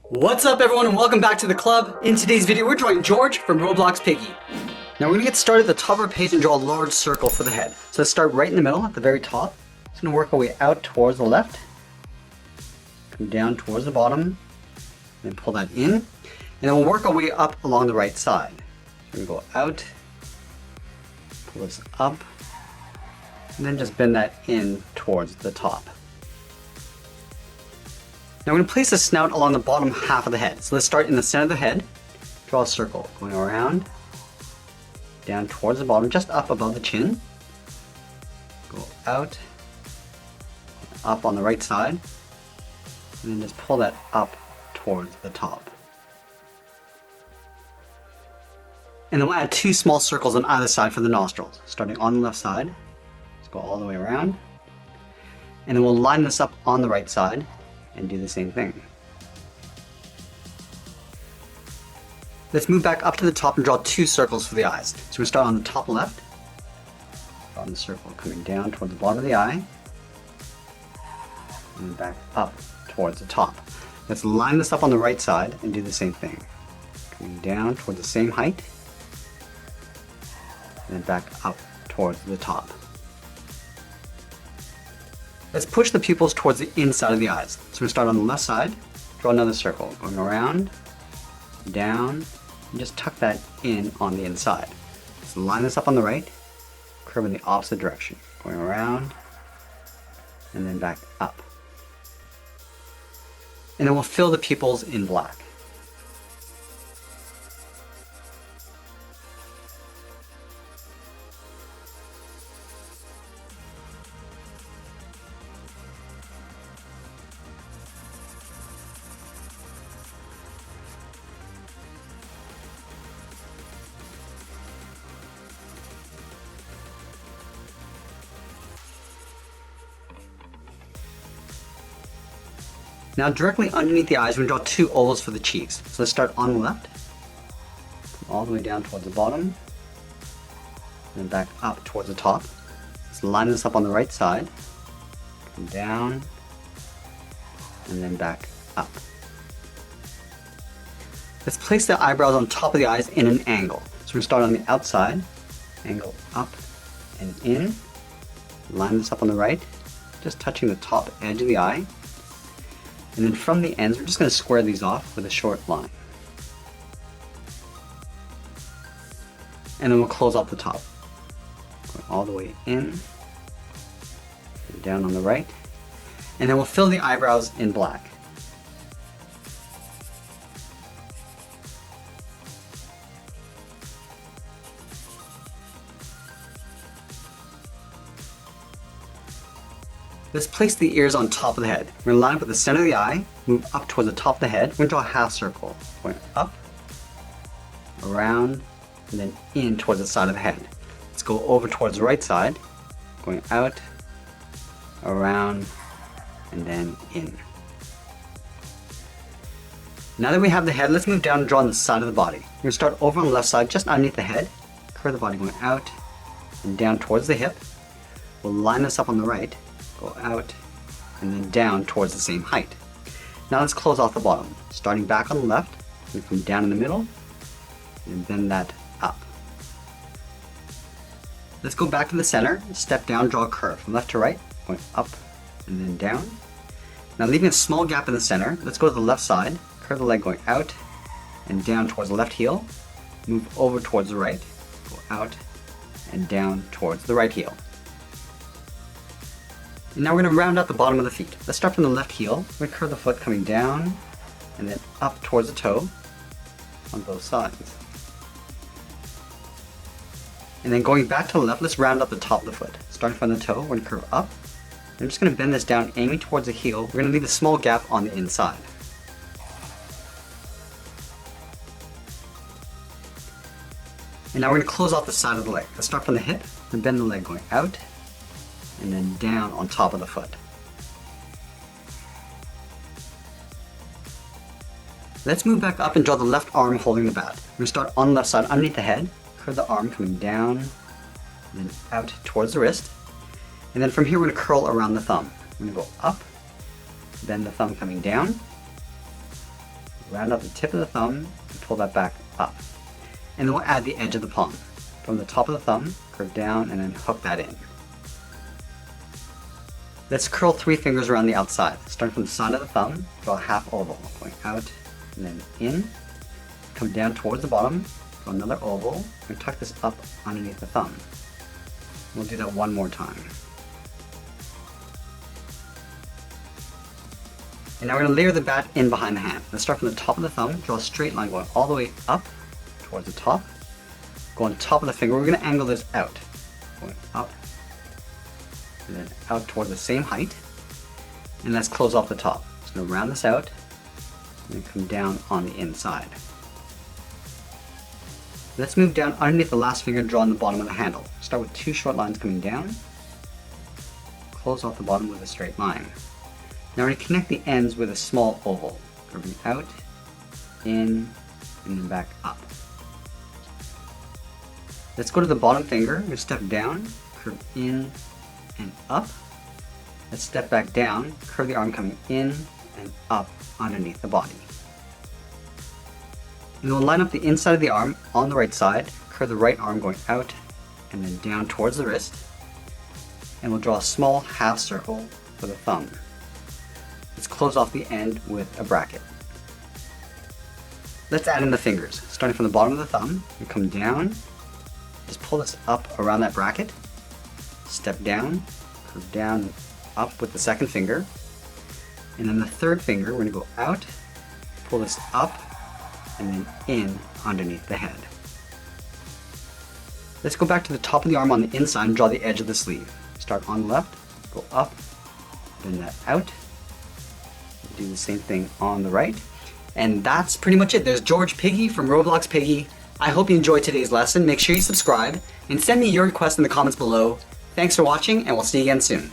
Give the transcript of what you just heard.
What's up everyone and welcome back to the club. In today's video we're drawing George from Roblox Piggy. Now we're going to get started at the top of our page and draw a large circle for the head. So let's start right in the middle at the very top. Just going to work our way out towards the left. Come down towards the bottom. And pull that in. And then we'll work our way up along the right side. So we're going to go out. Pull this up. And then just bend that in towards the top. Now we're going to place the snout along the bottom half of the head. So let's start in the center of the head. Draw a circle going around, down towards the bottom, just up above the chin. Go out, up on the right side, and then just pull that up towards the top. And then we'll add two small circles on either side for the nostrils. Starting on the left side, let's go all the way around. And then we'll line this up on the right side and do the same thing. Let's move back up to the top and draw two circles for the eyes. So we start on the top left, draw the circle coming down toward the bottom of the eye, and then back up towards the top. Let's line this up on the right side and do the same thing. Coming down toward the same height, and then back up towards the top. Let's push the pupils towards the inside of the eyes. So we start on the left side, draw another circle, going around, down, and just tuck that in on the inside. So line this up on the right, curve in the opposite direction, going around, and then back up. And then we'll fill the pupils in black. Now directly underneath the eyes, we're going to draw two ovals for the cheeks. So let's start on the left, come all the way down towards the bottom, and then back up towards the top. Let's line this up on the right side, come down, and then back up. Let's place the eyebrows on top of the eyes in an angle. So we're going to start on the outside, angle up and in, line this up on the right, just touching the top edge of the eye. And then from the ends, we're just going to square these off with a short line. And then we'll close off the top. Going all the way in, and down on the right. And then we'll fill the eyebrows in black. Let's place the ears on top of the head. We're going to line up at the center of the eye, move up towards the top of the head. We're going to draw a half circle, going up, around, and then in towards the side of the head. Let's go over towards the right side, going out, around, and then in. Now that we have the head, let's move down and draw on the side of the body. We're going to start over on the left side, just underneath the head, curve the body going out and down towards the hip. We'll line this up on the right, go out, and then down towards the same height. Now let's close off the bottom. Starting back on the left, we come down in the middle, and bend that up. Let's go back to the center, step down, draw a curve from left to right, going up and then down. Now leaving a small gap in the center, let's go to the left side, curve the leg going out and down towards the left heel, move over towards the right, go out and down towards the right heel. And now we're going to round out the bottom of the feet. Let's start from the left heel. We're going to curve the foot coming down and then up towards the toe on both sides. And then going back to the left, let's round out the top of the foot. Starting from the toe, we're going to curve up. I'm just going to bend this down, aiming towards the heel. We're going to leave a small gap on the inside. And now we're going to close off the side of the leg. Let's start from the hip and bend the leg going out and then down on top of the foot. Let's move back up and draw the left arm holding the bat. We're going to start on the left side underneath the head, curve the arm coming down, and then out towards the wrist. And then from here we're going to curl around the thumb. I'm going to go up, bend the thumb coming down, round out the tip of the thumb and pull that back up. And then we'll add the edge of the palm. From the top of the thumb, curve down and then hook that in. Let's curl 3 fingers around the outside. Starting from the side of the thumb, draw a half oval, going out and then in. Come down towards the bottom, draw another oval, and tuck this up underneath the thumb. We'll do that one more time. And now we're going to layer the bat in behind the hand. Let's start from the top of the thumb, draw a straight line going all the way up towards the top. Go on top of the finger, we're going to angle this out. Going up, and then out toward the same height. And let's close off the top. So going to round this out, and then come down on the inside. Let's move down underneath the last finger and draw on the bottom of the handle. Start with 2 short lines coming down. Close off the bottom with a straight line. Now we're going to connect the ends with a small oval, curving out, in, and then back up. Let's go to the bottom finger, we're going to step down, curve in and up. Let's step back down, curve the arm coming in and up underneath the body. And we'll line up the inside of the arm on the right side, curve the right arm going out and then down towards the wrist. And we'll draw a small half circle for the thumb. Let's close off the end with a bracket. Let's add in the fingers. Starting from the bottom of the thumb, we come down, just pull this up around that bracket, step down, curve down, up with the second finger, and then the third finger, we're going to go out, pull this up, and then in underneath the head. Let's go back to the top of the arm on the inside and draw the edge of the sleeve. Start on the left, go up, bend that out, do the same thing on the right. And that's pretty much it. There's George Piggy from Roblox Piggy. I hope you enjoyed today's lesson. Make sure you subscribe and send me your requests in the comments below. Thanks for watching, and we'll see you again soon.